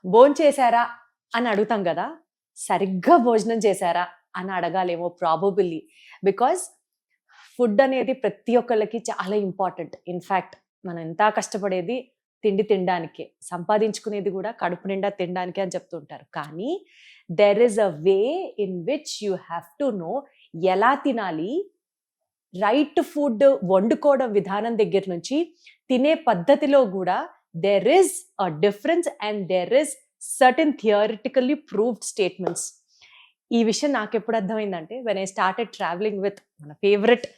భోంచేశారా అని అడుగుతాం కదా, సరిగ్గా భోజనం చేశారా అని అడగాలేమో ప్రాబబుల్లీ. బికాజ్ ఫుడ్ అనేది ప్రతి ఒక్కళ్ళకి చాలా ఇంపార్టెంట్. ఇన్ఫ్యాక్ట్ మనం ఎంత కష్టపడేది తిండి తినడానికే, సంపాదించుకునేది కూడా కడుపు నిండా తినడానికే అని చెప్తుంటారు. కానీ there is a way in which you have to know ఎలా తినాలి. రైట్ ఫుడ్ వండుకోవడం విధానం దగ్గర నుంచి తినే పద్ధతిలో కూడా there is a difference and there is certain theoretically proved statements. ఈ విషయం నాకు ఎప్పుడు అర్థమైందంటే when I started traveling with మన ఫేవరెట్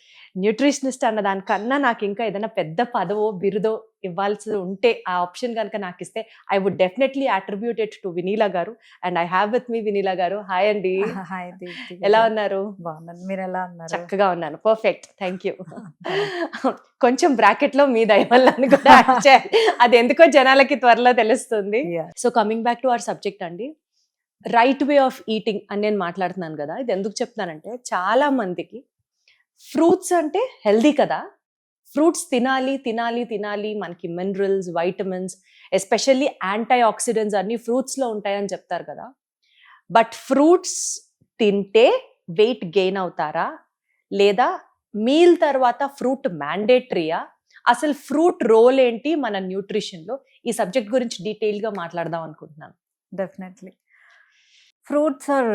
న్యూట్రిషనిస్ట్ అన్న దానికన్నా నాకు ఇంకా ఏదైనా పెద్ద పదవో బిరుదో ఇవ్వాల్సి ఉంటే ఆ ఆప్షన్ కనుక నాకు ఇస్తే I would definitely attribute it to Vinila గారు. And I have with me Vinila గారు. హాయ్ అండి. హాయ్ దీప్తి. ఎలా ఉన్నారు? బాగున్నాను, మీరు ఎలా ఉన్నారు? చక్కగా ఉన్నాను. Perfect, thank you. కొంచెం బ్రాకెట్ లో మీ దయ వల్ల అని కూడా add చేయాలి. అది ఎందుకో జనాలకి త్వరలో తెలుస్తుంది. Yeah. So coming back to our subject అండి, రైట్ వే ఆఫ్ ఈటింగ్ అని నేను మాట్లాడుతున్నాను కదా. ఇది ఎందుకు చెప్తున్నానంటే చాలా మందికి ఫ్రూట్స్ అంటే హెల్దీ కదా, ఫ్రూట్స్ తినాలి తినాలి తినాలి, మనకి minerals, vitamins, especially anti oxidants అన్ని ఫ్రూట్స్లో ఉంటాయని చెప్తారు కదా. బట్ ఫ్రూట్స్ తింటే వెయిట్ గెయిన్ అవుతారా, లేదా మీల్ తర్వాత ఫ్రూట్ మ్యాండేటరీయా, అసలు ఫ్రూట్ రోల్ ఏంటి మన న్యూట్రిషన్లో, ఈ సబ్జెక్ట్ గురించి డీటెయిల్గా మాట్లాడదాం అనుకుంటున్నాను. Definitely. Fruits are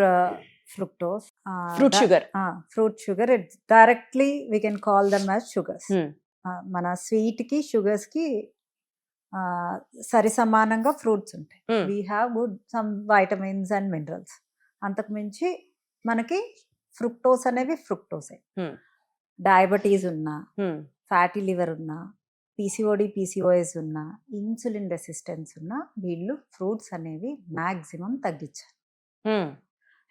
fructose, fruit sugar. Fruit sugar, it directly we can call them as sugars. మన స్వీట్ కి షుగర్స్ కి సరి సమానంగా ఫ్రూట్స్ ఉంటాయి. We have good some vitamins and minerals. అంతకు మించి మనకి ఫ్రుక్టోస్ అనేవి ఫ్రుక్టోసే. డయాబెటీస్ ఉన్నా, ఫ్యాటీ లివర్ ఉన్నా, పీసీఓడి పీసీఓఎస్ ఉన్నా, ఇన్సులిన్ రెసిస్టెన్స్ ఉన్నా, వీళ్ళు ఫ్రూట్స్ అనేవి మ్యాక్సిమం తగ్గించాలి.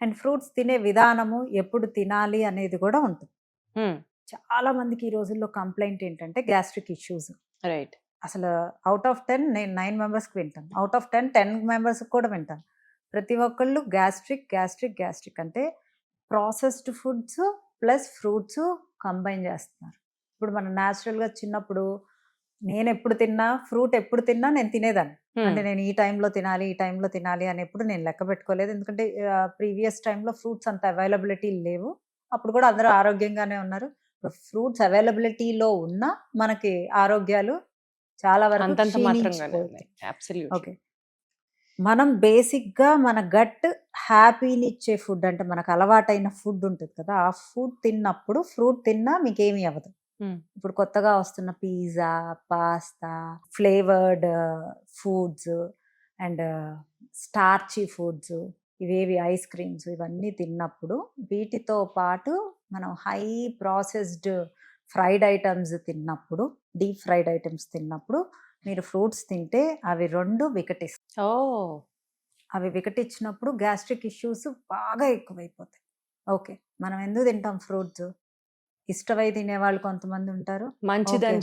అండ్ ఫ్రూట్స్ తినే విధానము, ఎప్పుడు తినాలి అనేది కూడా ఉంటుంది. చాలా మందికి ఈ రోజుల్లో కంప్లైంట్ ఏంటంటే గ్యాస్ట్రిక్ ఇష్యూస్. రైట్. అసలు అవుట్ ఆఫ్ 10 నేను 9 మెంబర్స్కి వింటాను, అవుట్ ఆఫ్ 10 మెంబర్స్కి కూడా వింటాను. ప్రతి ఒక్కళ్ళు గ్యాస్ట్రిక్ గ్యాస్ట్రిక్ గ్యాస్ట్రిక్ అంటే processed foods plus fruits combine చేస్తున్నారు. ఇప్పుడు మనం న్యాచురల్గా చిన్నప్పుడు నేను ఎప్పుడు తిన్నా, ఫ్రూట్ ఎప్పుడు తిన్నా నేను తినేదాన్ని. అంటే నేను ఈ టైంలో తినాలి, ఈ టైంలో తినాలి అని ఎప్పుడు నేను లెక్క పెట్టుకోలేదు. ఎందుకంటే ప్రీవియస్ టైంలో ఫ్రూట్స్ అంత అవైలబిలిటీ లేవు. అప్పుడు కూడా అందరూ ఆరోగ్యంగానే ఉన్నారు. ఫ్రూట్స్ అవైలబిలిటీలో ఉన్న మనకి ఆరోగ్యాలు చాలా వరకు ఓకే. మనం బేసిక్గా మన గట్ హ్యాపీని ఇచ్చే ఫుడ్, అంటే మనకు అలవాటైన ఫుడ్ ఉంటుంది కదా, ఆ ఫుడ్ తిన్నప్పుడు ఫ్రూట్ తిన్నా మీకేమీ అవ్వదు. ఇప్పుడు కొత్తగా వస్తున్న pizza, pasta, flavoured foods and starchy foods, ఇవేవి ఐస్ క్రీమ్స్, ఇవన్నీ తిన్నప్పుడు వీటితో పాటు మనం హై ప్రాసెస్డ్ ఫ్రైడ్ ఐటమ్స్ తిన్నప్పుడు, డీప్ ఫ్రైడ్ ఐటమ్స్ తిన్నప్పుడు మీరు ఫ్రూట్స్ తింటే అవి రెండు వికటిస్తాయి. అవి వికటించినప్పుడు గ్యాస్ట్రిక్ ఇష్యూస్ బాగా ఎక్కువైపోతాయి. ఓకే, మనం ఎందుకు తింటాం ఫ్రూట్స్? ఇష్టమై తినేవాళ్ళు కొంతమంది ఉంటారు, మంచిదని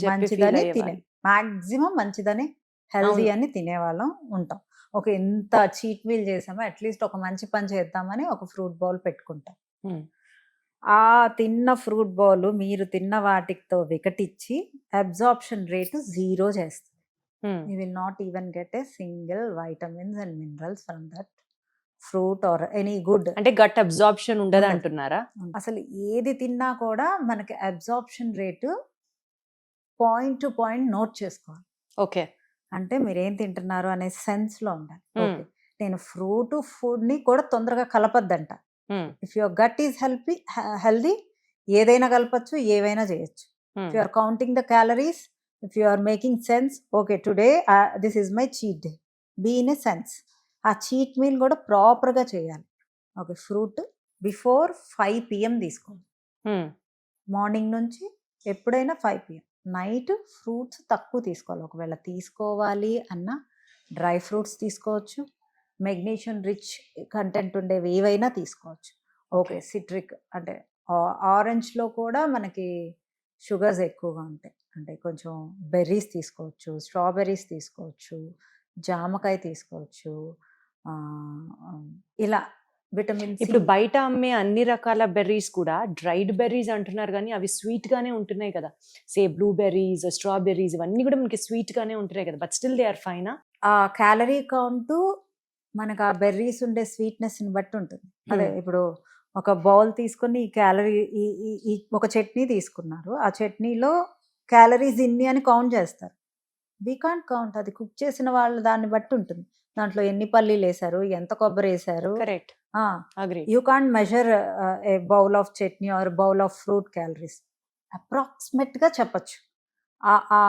తినే మాక్సిమం మంచిదని హెల్దీ అని తినేవాళ్ళం ఉంటాం. ఓకే, ఎంత చీట్ మీల్ చేసామో అట్లీస్ట్ ఒక మంచి పని చేద్దామని ఒక ఫ్రూట్ బౌల్ పెట్టుకుంటాం. ఆ తిన్న ఫ్రూట్ బౌల్ మీరు తిన్న వాటితో వికటించి అబ్జార్ప్షన్ రేటు 0 చేస్తుంది. You will not even get a single vitamins and minerals from that fruit or any good. అంటే గట్ అబ్జార్ప్షన్ ఉండదు అంటున్నారా? అసలు ఏది తిన్నా కూడా మనకి absorption rate point to point note చేసుకోవాలి. ఓకే, అంటే మీరేం తింటున్నారు అనే సెన్స్ లో ఉండాలి. ఓకే, నేను ఫ్రూట్ ఫుడ్ ని కూడా తొందరగా కలపద్దంట. If your gut is healthy, ఏదైనా కలపచ్చు, ఏవైనా చేయొచ్చు. If you are counting the calories, if you are making sense, okay today this is my cheat day, be in a sense. ఆ చీట్ మీల్ కూడా ప్రాపర్గా చేయాలి. ఓకే, ఫ్రూట్ బిఫోర్ 5 PM తీసుకోవాలి. Morning నుంచి ఎప్పుడైనా 5 PM. నైట్ ఫ్రూట్స్ తక్కువ తీసుకోవాలి. ఒకవేళ తీసుకోవాలి అన్న డ్రై ఫ్రూట్స్ తీసుకోవచ్చు, మెగ్నీషియం రిచ్ కంటెంట్ ఉండేవి ఏవైనా తీసుకోవచ్చు. ఓకే, సిట్రిక్ అంటే ఆరెంజ్లో కూడా మనకి షుగర్స్ ఎక్కువగా ఉంటాయి. అంటే కొంచెం బెర్రీస్ తీసుకోవచ్చు, స్ట్రాబెర్రీస్ తీసుకోవచ్చు, జామకాయ తీసుకోవచ్చు, ఇలా విటమిన్స్. ఇప్పుడు బయట అమ్మే అన్ని రకాల బెర్రీస్ కూడా డ్రైడ్ బెర్రీస్ అంటున్నారు, కానీ అవి స్వీట్ గానే ఉంటున్నాయి కదా. సే బ్లూబెర్రీస్, స్ట్రాబెర్రీస్, ఇవన్నీ కూడా మనకి స్వీట్ గానే ఉంటున్నాయి కదా, but still they are fine. ఆ క్యాలరీ కౌంట్ మనకు ఆ బెర్రీస్ ఉండే స్వీట్నెస్ ని బట్టి ఉంటుంది. అదే ఇప్పుడు ఒక బౌల్ తీసుకొని ఈ క్యాలరీ ఈ ఒక చట్నీ తీసుకున్నారు, ఆ చట్నీలో క్యాలరీస్ ఇన్ని అని కౌంట్ చేస్తారు. వీ కాంట్ కౌంట్, అది కుక్ చేసిన వాళ్ళు దాన్ని బట్టి ఉంటుంది. దాంట్లో ఎన్ని పల్లీలు వేసారు, ఎంత కొబ్బరి వేసారు. Correct, agree. You can't measure a bowl of chutney or bowl of fruit calories. Approximate గా చెప్పచ్చు.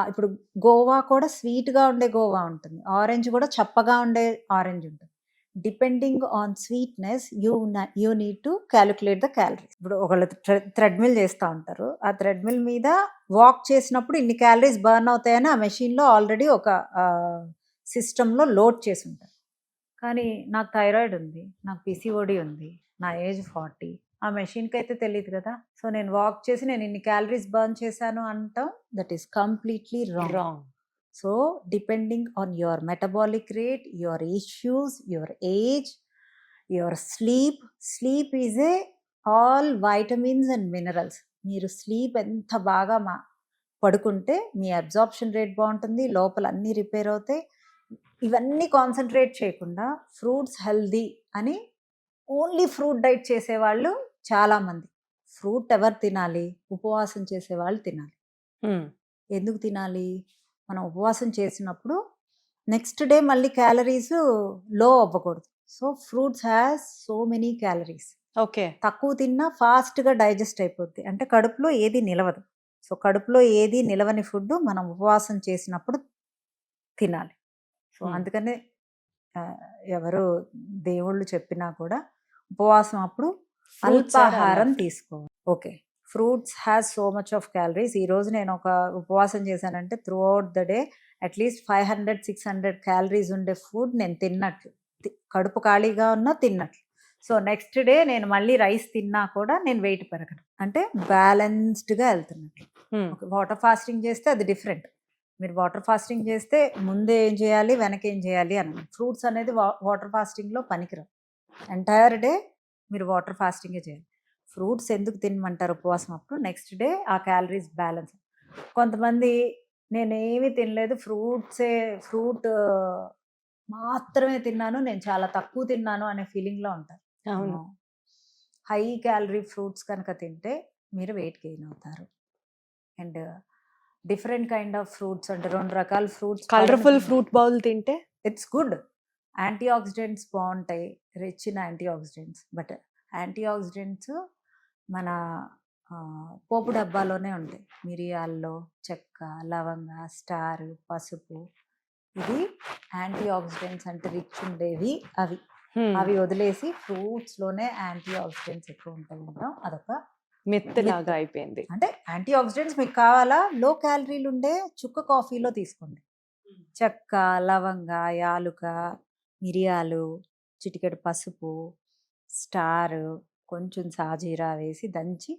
ఇప్పుడు గోవా కూడా స్వీట్ గా ఉండే గోవా ఉంటుంది, ఆరెంజ్ కూడా చప్పగా ఉండే ఆరెంజ్ ఉంటుంది. Depending on sweetness you need to calculate the calories. ఇప్పుడు ఒకళ్ళు థ్రెడ్మిల్ చేస్తూ ఉంటారు, ఆ థ్రెడ్మిల్ మీద వాక్ చేసినప్పుడు ఇన్ని క్యాలరీస్ బర్న్ అవుతాయని ఆ మెషిన్లో ఆల్రెడీ ఒక సిస్టంలో లోడ్ చేసి ఉంటారు. కానీ నాకు థైరాయిడ్ ఉంది, నాకు పిసిఓడి ఉంది, నా ఏజ్ 40, ఆ మెషిన్కి అయితే తెలియదు కదా. సో నేను వాక్ చేసి నేను ఇన్ని క్యాలరీస్ బర్న్ చేశాను అంటాం, that is completely wrong. So depending on your metabolic rate, your issues, your age, your sleep is a all vitamins and minerals. మీరు స్లీప్ ఎంత బాగా పడుకుంటే మీ అబ్జార్ప్షన్ రేట్ బాగుంటుంది, లోపల అన్నీ రిపేర్ అవుతాయి. ఇవన్నీ కాన్సన్ట్రేట్ చేయకుండా ఫ్రూట్స్ హెల్దీ అని ఓన్లీ ఫ్రూట్ డైట్ చేసేవాళ్ళు చాలామంది. ఫ్రూట్ ఎవరు తినాలి? ఉపవాసం చేసేవాళ్ళు తినాలి. ఎందుకు తినాలి? మనం ఉపవాసం చేసినప్పుడు నెక్స్ట్ డే మళ్ళీ క్యాలరీస్ లో అవ్వకూడదు. So fruits has so many calories. Okay, తక్కువ తిన్నా ఫాస్ట్గా డైజెస్ట్ అయిపోద్ది, అంటే కడుపులో ఏది నిలవదు. సో కడుపులో ఏది నిలవని ఫుడ్ మనం ఉపవాసం చేసినప్పుడు తినాలి. సో అందుకనే ఎవరు దేవుళ్ళు చెప్పినా కూడా ఉపవాసం అప్పుడు అల్పాహారం తీసుకోవాలి. Okay, fruits has so much of calories. ఈరోజు నేను ఒక ఉపవాసం చేశానంటే through out the day at least 500-600 calories ఉండే ఫుడ్ నేను తిన్నట్లు, కడుపు ఖాళీగా ఉన్నా తిన్నట్లు. సో నెక్స్ట్ డే నేను మళ్ళీ రైస్ తిన్నా కూడా నేను వెయిట్ పెరగను, అంటే బ్యాలెన్స్డ్గా వెళ్తున్నట్లు. వాటర్ ఫాస్టింగ్ చేస్తే అది డిఫరెంట్. మీరు వాటర్ ఫాస్టింగ్ చేస్తే ముందే ఏం చేయాలి, వెనక ఏం చేయాలి అని. ఫ్రూట్స్ అనేది వాటర్ ఫాస్టింగ్లో పనికిరావు. ఎంటైర్ డే మీరు వాటర్ ఫాస్టింగే చేయాలి. ఫ్రూట్స్ ఎందుకు తినమంటారు ఉపవాసం అప్పుడు? నెక్స్ట్ డే ఆ క్యాలరీస్ బ్యాలెన్స్. కొంతమంది నేనేమి తినలేదు, ఫ్రూట్ మాత్రమే తిన్నాను, నేను చాలా తక్కువ తిన్నాను అనే ఫీలింగ్లో ఉంటారు. అవును, హై క్యాలరీ ఫ్రూట్స్ కనుక తింటే మీరు వెయిట్ గెయిన్ అవుతారు. And different kind of fruits, అంటే 2 రకాల ఫ్రూట్స్, కలర్ఫుల్ ఫ్రూట్ బౌల్ తింటే ఇట్స్ గుడ్. యాంటీ ఆక్సిడెంట్స్ బాగుంటాయి, rich in antioxidants. But antioxidants మన పోపు డబ్బాలోనే ఉంటాయి. మిరియాల్లో చెక్క, లవంగ, స్టార్, పసుపు, ఇది యాంటీ ఆక్సిడెంట్స్ అంటే రిచ్ ఉండేవి. అవి వదిలేసి ఫ్రూట్స్లోనే యాంటీ ఆక్సిడెంట్స్ ఎక్కువ ఉంటాయి అంటాం. అదొక మిత్ లాగా అయిపోయింది. అంటే యాంటీ ఆక్సిడెంట్స్ మీకు కావాలా, లో క్యాలరీలు ఉండే చుక్క కాఫీలో తీసుకోండి. చెక్క, లవంగ, యాలుక, మిరియాలు, చిటికెడు పసుపు, స్టార్, కొంచెం సాజీరా వేసి దంచి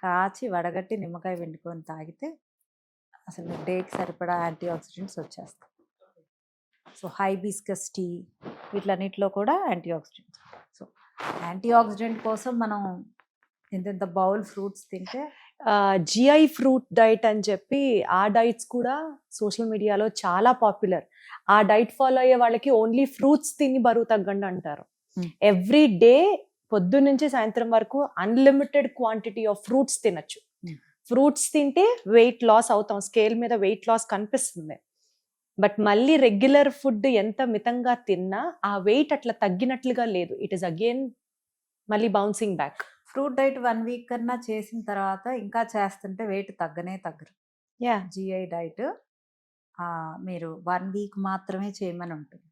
కాచి వడగట్టి నిమ్మకాయ పిండుకొని తాగితే అసలు డేకి సరిపడా యాంటీ ఆక్సిడెంట్స్ వచ్చేస్తాయి. సో హైబిస్కస్ టీ, వీటిలన్నిటిలో కూడా antioxidants. So antioxidant కోసం మనం ఇంత బౌల్ ఫ్రూట్స్ తింటే, జిఐ ఫ్రూట్ డైట్ అని చెప్పి ఆ డైట్స్ కూడా సోషల్ మీడియాలో చాలా పాపులర్. ఆ డైట్ ఫాలో అయ్యే వాళ్ళకి ఓన్లీ ఫ్రూట్స్ తిని బరువు తగ్గండి అంటారు. ఎవ్రీ డే పొద్దున్న నుంచి సాయంత్రం వరకు అన్లిమిటెడ్ క్వాంటిటీ ఆఫ్ ఫ్రూట్స్ తినచ్చు. ఫ్రూట్స్ తింటే వెయిట్ లాస్ అవుతాం, స్కేల్ మీద వెయిట్ లాస్ కనిపిస్తుంది. బట్ మళ్ళీ రెగ్యులర్ ఫుడ్ ఎంత మితంగా తిన్నా ఆ వెయిట్ అట్లా తగ్గినట్లుగా లేదు. ఇట్ ఈస్ అగైన్ మళ్ళీ bouncing back. Fruit diet 1 week కన్నా చేసిన తర్వాత ఇంకా చేస్తుంటే వెయిట్ తగ్గరు. జిఐ డైట్ మీరు 1 వీక్ మాత్రమే చేయమని ఉంటుంది.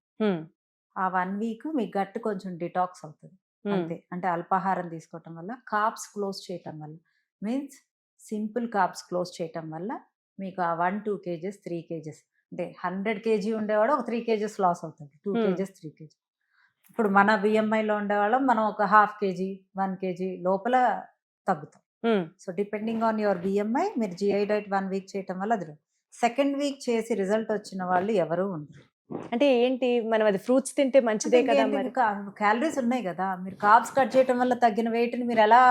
ఆ 1 వీక్ మీ గట్ కొంచెం డిటాక్స్ అవుతుంది అంతే. అంటే అల్పాహారం తీసుకోవటం వల్ల, కార్బ్స్ క్లోజ్ చేయటం వల్ల, మీన్స్ సింపుల్ కార్బ్స్ క్లోజ్ చేయటం వల్ల మీకు ఆ 1-2 kgs 3 kgs, అంటే 100 kg ఉండేవాడు ఒక 3 kgs లాస్ అవుతుంది, 2 kgs 3 kg. ఇప్పుడు మన బిఎంఐలో ఉండేవాళ్ళం మనం ఒక 1/2 kg 1 kg లోపల తగ్గుతాం. So depending on your BMI మీరు జిఐ డైట్ 1 వీక్ చేయటం వల్ల అది. సెకండ్ వీక్ చేసి రిజల్ట్ వచ్చిన వాళ్ళు ఎవరు ఉండరు. అంటే ఏంటి, మనం అది ఫ్రూట్స్ తింటే మంచిదే కదా, క్యాలరీస్ ఉన్నాయి కదా. మీరు కార్బ్స్ కట్ చేయటం వల్ల తగ్గిన వెయిట్ ని మీరు ఎలా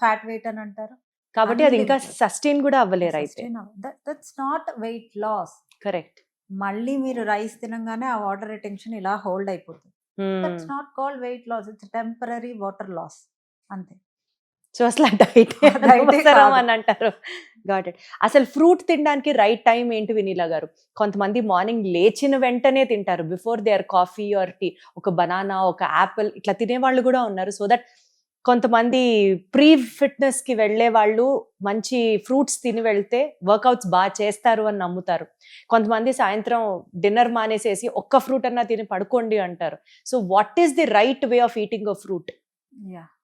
ఫ్యాట్ వెయిట్ అని అంటారు? కాబట్టి అది ఇంకా సస్టైన్ కూడా అవ్వలేరు అయితే. That's not weight loss. Correct. మళ్ళీ మీరు రైస్ తినంగానే ఆ వాటర్ రిటెన్షన్ ఇలా హోల్డ్ అయిపోతుంది. That's not called weight loss, it's temporary water loss అంతే. సో అసలు డైట్ Diet ఏ కాదు. అని అంటారు. Got it. అసలు ఫ్రూట్ తినడానికి రైట్ టైం ఏంటి వినీలా గారు? కొంతమంది మార్నింగ్ లేచిన వెంటనే తింటారు, before their coffee or tea, ఒక బనానా, ఒక యాపిల్ ఇట్లా తినేవాళ్ళు కూడా ఉన్నారు. సో దట్ కొంతమంది ప్రీ ఫిట్నెస్ కి వెళ్లే వాళ్ళు మంచి ఫ్రూట్స్ తిని వెళ్తే వర్కౌట్స్ బాగా చేస్తారు అని నమ్ముతారు. కొంతమంది సాయంత్రం డిన్నర్ మానేసేసి ఒక్క ఫ్రూట్ అన్నా తిని పడుకోండి అంటారు. So what is the right way of eating a fruit?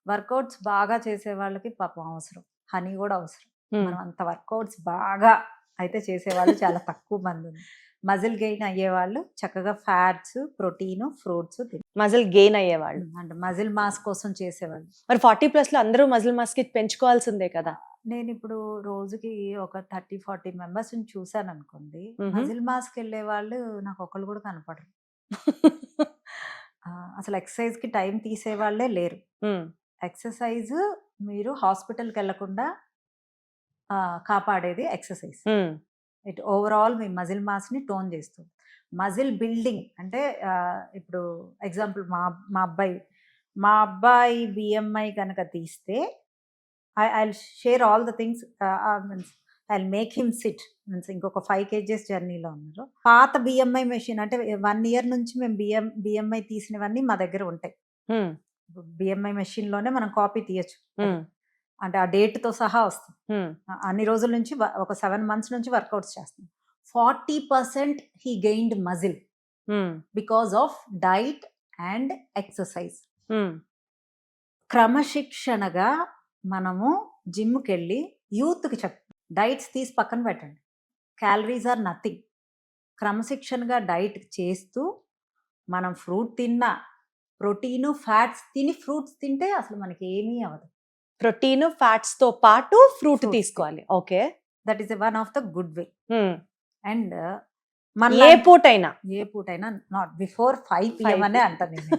Workouts బాగా చేసే వాళ్ళకి పాపం అవసరం, హనీ కూడా అవసరం. మనం అంత వర్కౌట్స్ బాగా అయితే చేసేవాళ్ళు చాలా తక్కువ మంది ఉంది. మజిల్ గెయిన్ అయ్యేవాళ్ళు చక్కగా fats, protein, fruits muscle gain అయ్యేవాళ్ళు అంటే మజిల్ మాస్ కోసం చేసేవాళ్ళు. మరి 40+ లో అందరూ మజిల్ మాస్ కి పెంచుకోవాల్సిందే కదా. నేను ఇప్పుడు రోజుకి ఒక 30-40 మెంబర్స్ చూసాను అనుకోండి, మ్మ్. మజిల్ మాస్కి వెళ్ళే వాళ్ళు నాకు ఒకళ్ళు కూడా కనపడరు. అసలు ఎక్సర్సైజ్ కి టైం తీసే వాళ్ళే లేరు. ఎక్సర్సైజ్ మీరు హాస్పిటల్కి వెళ్లకుండా కాపాడేది ఎక్సర్సైజ్. ఇట్ ఓవరాల్ మీ మజిల్ మాస్ని టోన్ చేస్తుంది. మజిల్ బిల్డింగ్ అంటే ఇప్పుడు ఎగ్జాంపుల్ మా అబ్బాయి బిఎంఐ కనుక తీస్తే I share all the things, means I make him sit. Means ఇంకొక 5 kgs జర్నీలో ఉన్నారు. పాత బిఎంఐ మెషిన్ అంటే 1 year నుంచి మేము బిఎంఐ తీసినవన్నీ మా దగ్గర ఉంటాయి. బిఎంఐ మెషిన్ లోనే మనం కాపీ తీయచ్చు, అంటే ఆ డేట్ తో సహా వస్తుంది. అన్ని రోజుల నుంచి ఒక 7 months నుంచి వర్కౌట్స్ చేస్తాం. 40% he gained muscle because of diet and exercise. క్రమశిక్షణగా మనము జిమ్కి వెళ్ళి యూత్కి డైట్స్ తీసి పక్కన పెట్టండి, క్యాలరీస్ ఆర్ నథింగ్. క్రమశిక్షణగా డైట్ చేస్తూ మనం ఫ్రూట్ తిన్నా, ప్రోటీన్ ఫ్యాట్స్ తిని ఫ్రూట్స్ తింటే అసలు మనకి ఏమీ అవ్వదు. ప్రోటీన్ ఫ్యాట్స్ తో పాటు ఫ్రూట్ Fruits. తీసుకోవాలి. Okay, that is one of the good way. And ఏ పూటైనా ఏ పూటైనా నాట్ బిఫోర్ 5 PM అనే అంటాను నేను.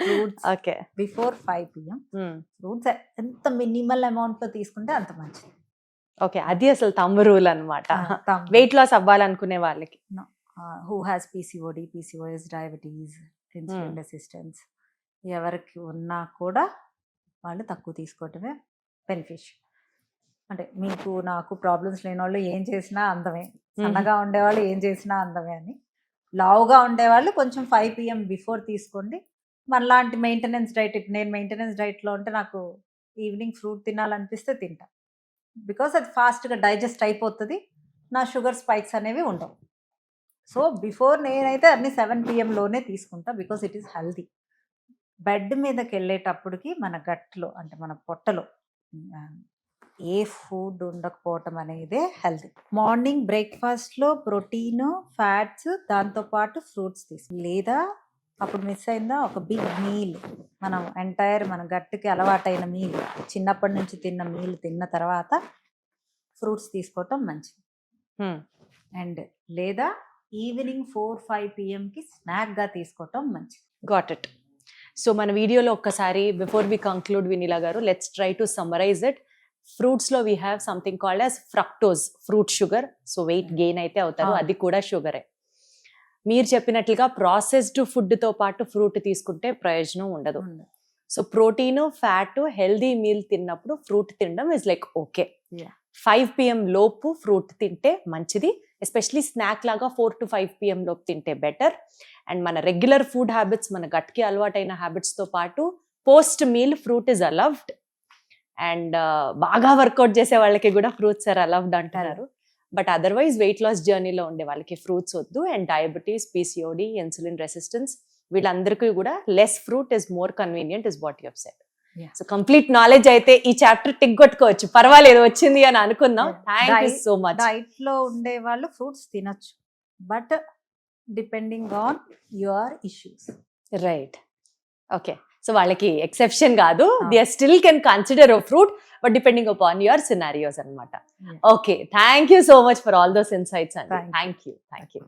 Fruits okay, before 5 PM fruits ఎంత మినిమల్ అమౌంట్ లో తీసుకుంటే అంత మంచిది. ఓకే, అది అసలు తమ్ము రూల్ అనమాట వెయిట్ లాస్ అవ్వాలనుకునే వాళ్ళకి. Who has PCOS, diabetes, insulin resistance ఎవరికి ఉన్నా కూడా వాళ్ళు తక్కువ తీసుకోవటమే బెనిఫిషియల్. అంటే మీకు నాకు ప్రాబ్లమ్స్ లేని వాళ్ళు ఏం చేసినా అందమే, సన్నగా ఉండేవాళ్ళు ఏం చేసినా అందమే అని. లావుగా ఉండేవాళ్ళు కొంచెం 5 PM బిఫోర్ తీసుకోండి. మనలాంటి మెయింటెనెన్స్ డైట్, నేను మెయింటెనెన్స్ డైట్లో ఉంటే నాకు ఈవినింగ్ ఫ్రూట్ తినాలనిపిస్తే తింటా, బికాస్ అది ఫాస్ట్గా డైజెస్ట్ అయిపోతుంది, నా షుగర్ స్పైక్స్ అనేవి ఉండవు. సో బిఫోర్ నేనైతే అన్ని 7 PM లోనే తీసుకుంటా, because it is healthy. Bed మీదకి వెళ్ళేటప్పటికి మన గట్లో అంటే మన పొట్టలో ఏ ఫుడ్ ఉండకపోవటం అనేదే హెల్దీ. మార్నింగ్ బ్రేక్ఫాస్ట్లో ప్రోటీన్, ఫ్యాట్స్, దాంతోపాటు ఫ్రూట్స్ లేదా అప్పుడు మిస్ అయిందా ఒక బిగ్ మీల్, మనం ఎంటైర్ మన గట్టుకి అలవాటైన మీల్, చిన్నప్పటి నుంచి తిన్న మీల్ తిన్న తర్వాత ఫ్రూట్స్ తీసుకోవటం మంచిది. అండ్ లేదా ఈవినింగ్ 4-5 PMకి స్నాక్గా తీసుకోవటం మంచిది. Got it. సో మన వీడియోలో ఒక్కసారి బిఫోర్ వి కంక్లూడ్ వినీలా గారు, let's try to summarise it. Fruits లో we have something called as fructose, fruit sugar. So weight gain అయితే అవుతారు, అది కూడా షుగరే. మీరు చెప్పినట్లుగా ప్రాసెస్డ్ ఫుడ్ తో పాటు ఫ్రూట్ తీసుకుంటే ప్రయోజనం ఉండదు. So protein, fat, healthy meal తిన్నప్పుడు ఫ్రూట్ తినడం ఇస్ లైక్ ఓకే. 5 PM లోపు ఫ్రూట్ తింటే మంచిది, ఎస్పెషలీ స్నాక్ లాగా 4 to 5 PM లోపు తింటే బెటర్. అండ్ మన రెగ్యులర్ ఫుడ్ హ్యాబిట్స్, మన గట్కి అలవాటైన హ్యాబిట్స్తో పాటు post meal fruit is అలవ్డ్. And బాగా వర్కౌట్ చేసే వాళ్ళకి కూడా ఫ్రూట్స్ ఆర్ అలవ్డ్ అంటున్నారు. బట్ అదర్వైజ్ వెయిట్ లాస్ జర్నీలో ఉండే వాళ్ళకి ఫ్రూట్స్ వద్దు. And diabetes, PCOD, insulin resistance వీళ్ళందరికీ కూడా less fruit is more convenient is what you have said. So complete knowledge అయితే ఈ చాప్టర్ టిక్ కొట్టుకోవచ్చు, పర్వాలేదు వచ్చింది అని అనుకుందాం. Thank you so much. Diet లో ఉండే వాళ్ళు ఫ్రూట్స్ తినొచ్చు, but depending on your issues. Right, okay. So వాళ్ళకి ఎక్సెప్షన్ కాదు, they still can consider a fruit, but depending upon your scenarios అనమాట. Okay, thank you so much for all those insights అండి. Thank you.